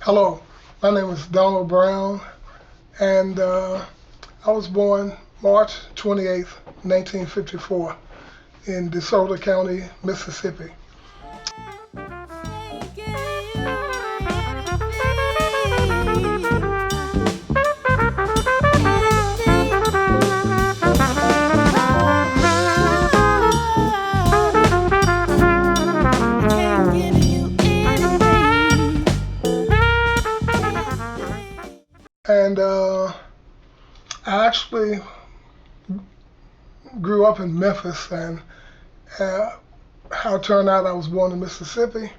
Hello, my name is Donald Brown, and I was born March 28th, 1954, in DeSoto County, Mississippi. And I actually grew up in Memphis, and uh, how it turned out I was born in Mississippi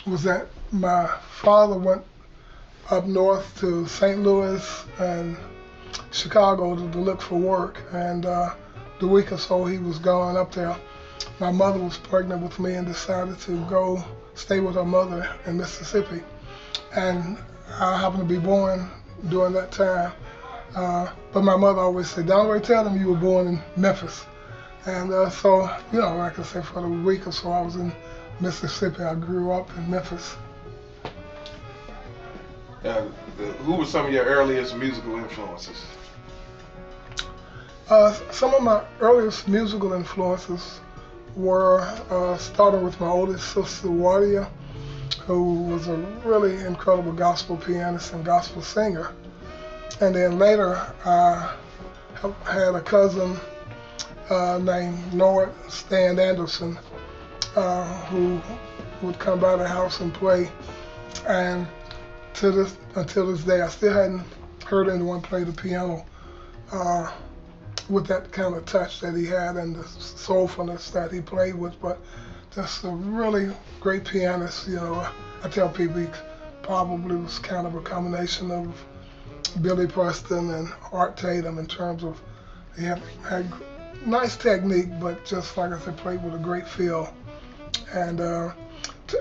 was that my father went up north to St. Louis and Chicago to look for work, and the week or so he was gone up there, my mother was pregnant with me and decided to go stay with her mother in Mississippi. And I happened to be born during that time. But my mother always said, "Don't worry, tell them you were born in Memphis." And so, like I said, for the week or so I was in Mississippi. I grew up in Memphis. Uh, who were some of your earliest musical influences? Some of my earliest musical influences were starting with my oldest sister, Wadia, who was a really incredible gospel pianist and gospel singer. And then later, I had a cousin named Lord Stan Anderson, who would come by the house and play. And until this day, I still hadn't heard anyone play the piano with that kind of touch that he had and the soulfulness that he played with. But just a really great pianist. I tell people he probably was kind of a combination of Billy Preston and Art Tatum in terms of he had nice technique, but just like I said, played with a great feel. And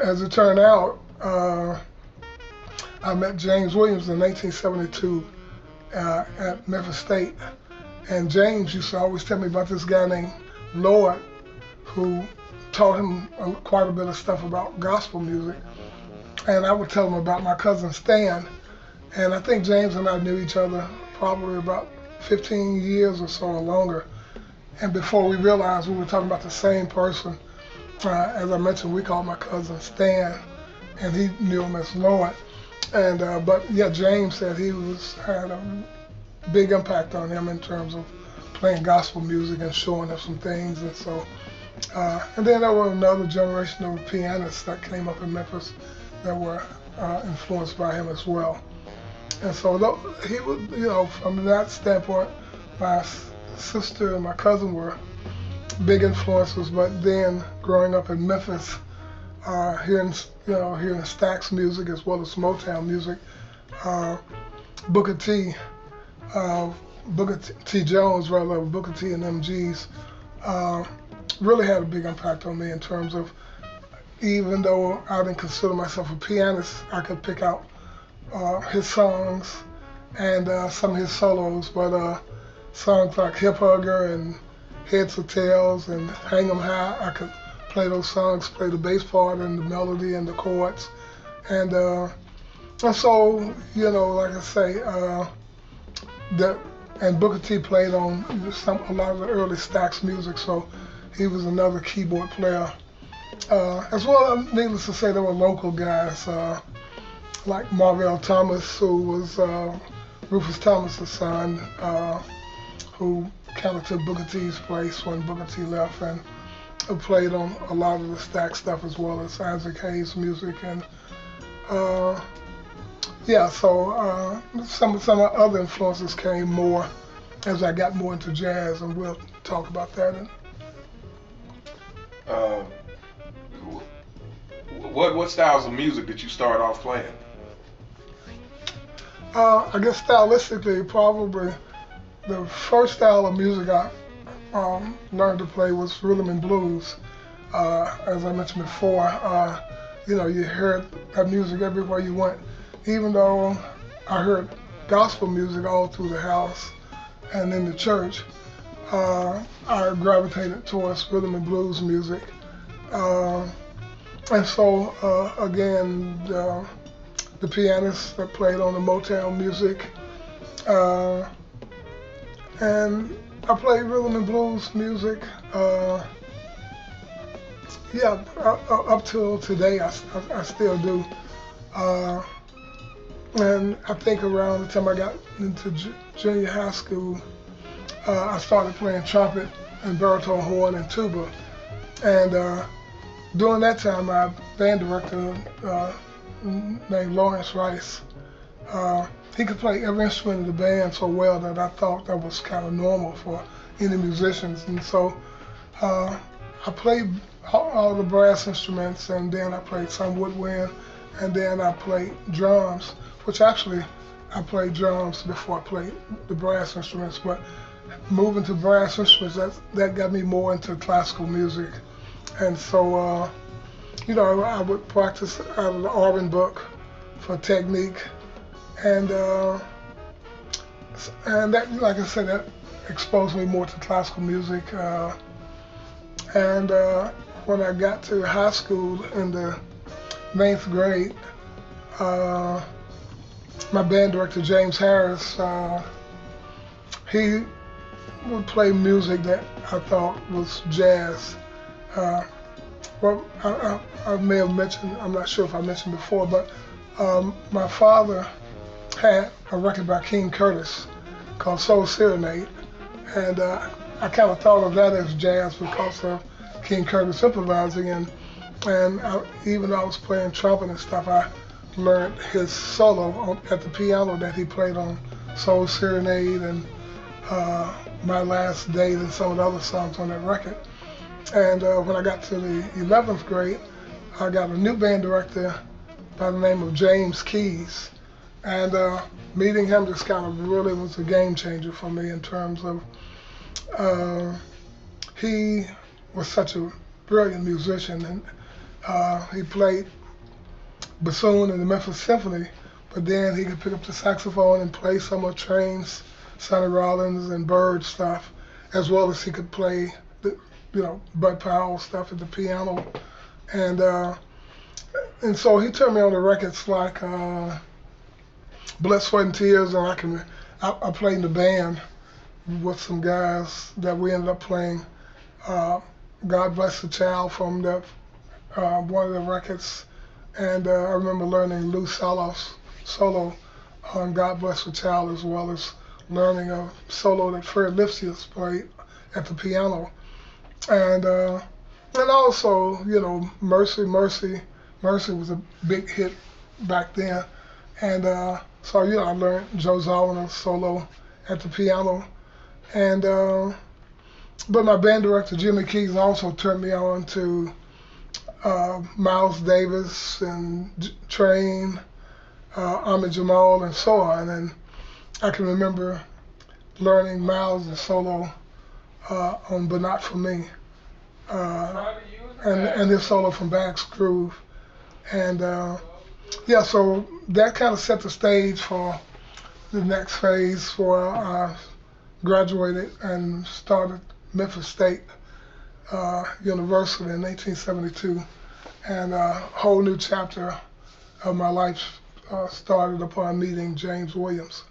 as it turned out, I met James Williams in 1972 at Memphis State. And James used to always tell me about this guy named Lord, who taught him quite a bit of stuff about gospel music. And I would tell him about my cousin Stan. And I think James and I knew each other probably about 15 years or so or longer. And before we realized we were talking about the same person, as I mentioned, we called my cousin Stan, and he knew him as Lord. And but yeah, James said he had a big impact on him in terms of playing gospel music and showing him some things. And so, and then there were another generation of pianists that came up in Memphis that were influenced by him as well. And so he was, from that standpoint, my sister and my cousin were big influences. But then growing up in Memphis, hearing Stax music as well as Motown music, Booker T, Booker T Jones, rather, Booker T and MGs, really had a big impact on me in terms of, even though I didn't consider myself a pianist, I could pick out his songs and some of his solos, but songs like Hip Hugger and Heads or Tails and Hang 'em High, I could play those songs, play the bass part and the melody and the chords. And so, like I say, that and Booker T played on a lot of the early Stax music, so he was another keyboard player. As well, needless to say, there were local guys like Marvell Thomas, who was Rufus Thomas's son, who kind of took Booker T's place when Booker T left, and who played on a lot of the Stax stuff as well as Isaac Hayes music. And so some other influences came more as I got more into jazz, and we'll talk about that. Uh, what styles of music did you start off playing? I guess stylistically, probably the first style of music I learned to play was rhythm and blues. As I mentioned before, you heard that music everywhere you went. Even though I heard gospel music all through the house and in the church, I gravitated towards rhythm and blues music. And so, again, the pianist that played on the Motown music. Uh, and I played rhythm and blues music. Yeah, up till today, I still do. Uh, and I think around the time I got into junior high school, I started playing trumpet and baritone horn and tuba. And during that time, my band director named Lawrence Rice, he could play every instrument in the band so well that I thought that was kind of normal for any musicians. And so I played all the brass instruments, and then I played some woodwind, and then I played drums, which actually I played drums before I played the brass instruments. But moving to brass instruments, that got me more into classical music. And so, I would practice out of the Auburn book for technique, and that, like I said, that exposed me more to classical music. And when I got to high school in the 9th grade, my band director James Harris, he would play music that I thought was jazz. Well, I may have mentioned, I'm not sure if I mentioned before, but my father had a record by King Curtis called Soul Serenade, and I kind of thought of that as jazz because of King Curtis improvising, and even though I was playing trumpet and stuff, I learned his solo at the piano that he played on Soul Serenade and My Last Date and some of the other songs on that record. And when I got to the 11th grade, I got a new band director by the name of James Keys. And meeting him just kind of really was a game changer for me in terms of he was such a brilliant musician. And he played bassoon in the Memphis Symphony, but then he could pick up the saxophone and play some of Train's, Sonny Rollins, and Bird stuff, as well as he could play Bud Powell stuff at the piano. And so he turned me on to records like Blood, Sweat and Tears, and I played in the band with some guys that we ended up playing God Bless the Child from one of the records. And I remember learning Lou Solo's solo on God Bless the Child, as well as learning a solo that Fred Lipsius played at the piano. And also, Mercy was a big hit back then. And so, I learned Joe Zawinul's solo at the piano. And but my band director, Jimmy Keys, also turned me on to Miles Davis and Train, Ahmed Jamal, and so on. And I can remember learning Miles' solo on But Not For Me, and his solo from Bags Groove. And so that kind of set the stage for the next phase where I graduated and started Memphis State University in 1972. And a whole new chapter of my life started upon meeting James Williams.